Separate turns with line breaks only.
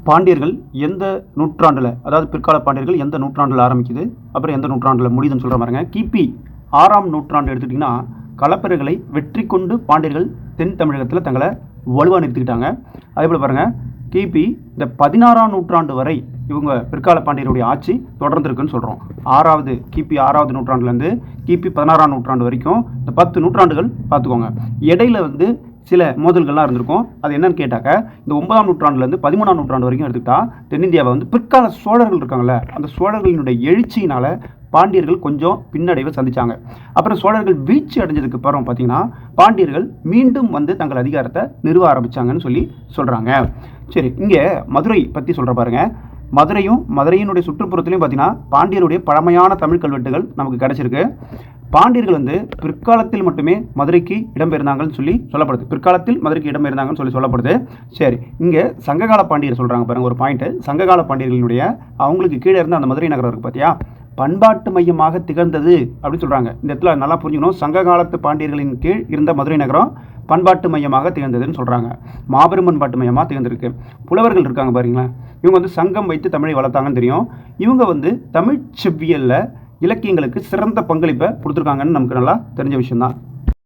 பாண்டியர்கள் எந்த நூற்றாண்டில், அதாவது பிற்கால பாண்டியர்கள் எந்த நூற்றாண்டில் ஆரம்பிக்குது, அப்புறம் எந்த நூற்றாண்டில் முடியுதுன்னு சொல்கிற மாதிரிங்க. கிபி 6ஆம் நூற்றாண்டு எடுத்துக்கிட்டிங்கன்னா களப்பிரர்களை வெற்றி கொண்டு பாண்டியர்கள் தென் தமிழகத்தில் தங்களை வலுவாக நிறுத்திக்கிட்டாங்க. அதே போல் பாருங்கள், கிபி இந்த 16ஆம் நூற்றாண்டு வரை இவங்க பிற்கால பாண்டியருடைய ஆட்சி தொடர்ந்துருக்குன்னு சொல்கிறோம். கிபி 6வது நூற்றாண்டுலேருந்து கிபி 16ஆம் நூற்றாண்டு வரைக்கும் இந்த 10 நூற்றாண்டுகள் பார்த்துக்கோங்க. இடையில சில மோதல்கள்லாம் இருந்திருக்கும். அது என்னன்னு கேட்டாக்க, இந்த 9ஆம் நூற்றாண்டுலேருந்து 13ஆம் நூற்றாண்டு வரைக்கும் எடுத்துக்கிட்டா தென்னிந்தியாவை பிற்கால சோழர்கள் இருக்காங்கல்ல, அந்த சோழர்களினுடைய எழுச்சியினால் பாண்டியர்கள் கொஞ்சம் பின்னடைவை சந்திச்சாங்க. அப்புறம் சோழர்கள் வீழ்ச்சி அடைஞ்சதுக்கு அப்புறம் பார்த்தீங்கன்னா பாண்டியர்கள் மீண்டும் தங்கள் அதிகாரத்தை நிறுவ ஆரம்பித்தாங்கன்னு சொல்கிறாங்க. சரி, இங்கே மதுரை பற்றி சொல்கிற பாருங்க. மதுரையினுடைய சுற்றுப்புறத்துலையும் பார்த்தீங்கன்னா பாண்டியருடைய பழமையான தமிழ் கல்வெட்டுகள் நமக்கு கிடைச்சிருக்கு. பாண்டியர்கள் பிற்காலத்தில் மட்டுமே மதுரைக்கு இடம்பெயர்ந்தாங்கன்னு சொல்லப்படுது. பிற்காலத்தில் மதுரைக்கு இடம்பெயர்ந்தாங்கன்னு சொல்லப்படுது. சரி, இங்கே சங்ககால பாண்டியர் சொல்கிறாங்க பாருங்கள் ஒரு பாயிண்ட்டு. சங்ககால பாண்டியர்களுடைய அவங்களுக்கு கீழே இருந்த அந்த மதுரை நகரம் இருக்குது பார்த்தியா, பண்பாட்டு மையமாக திகழ்ந்தது அப்படின்னு சொல்கிறாங்க. இந்த இடத்துல நல்லா புரிஞ்சுக்கணும். சங்க காலத்து பாண்டியர்களின் கீழ் இருந்த மதுரை நகரம் பண்பாட்டு மையமாக திகழ்ந்ததுன்னு சொல்கிறாங்க. மாபெரும் பண்பாட்டு மையமாக திகழ்ந்திருக்கு. புலவர்கள் இருக்காங்க பாருங்களேன், இவங்க சங்கம் வைத்து தமிழை வளர்த்தாங்கன்னு தெரியும். இவங்க தமிழ் செவ்வியலில் இலக்கியங்களுக்கு சிறந்த பங்களிப்பை கொடுத்துருக்காங்கன்னு நமக்கு நல்லா தெரிஞ்ச விஷயம்தான்.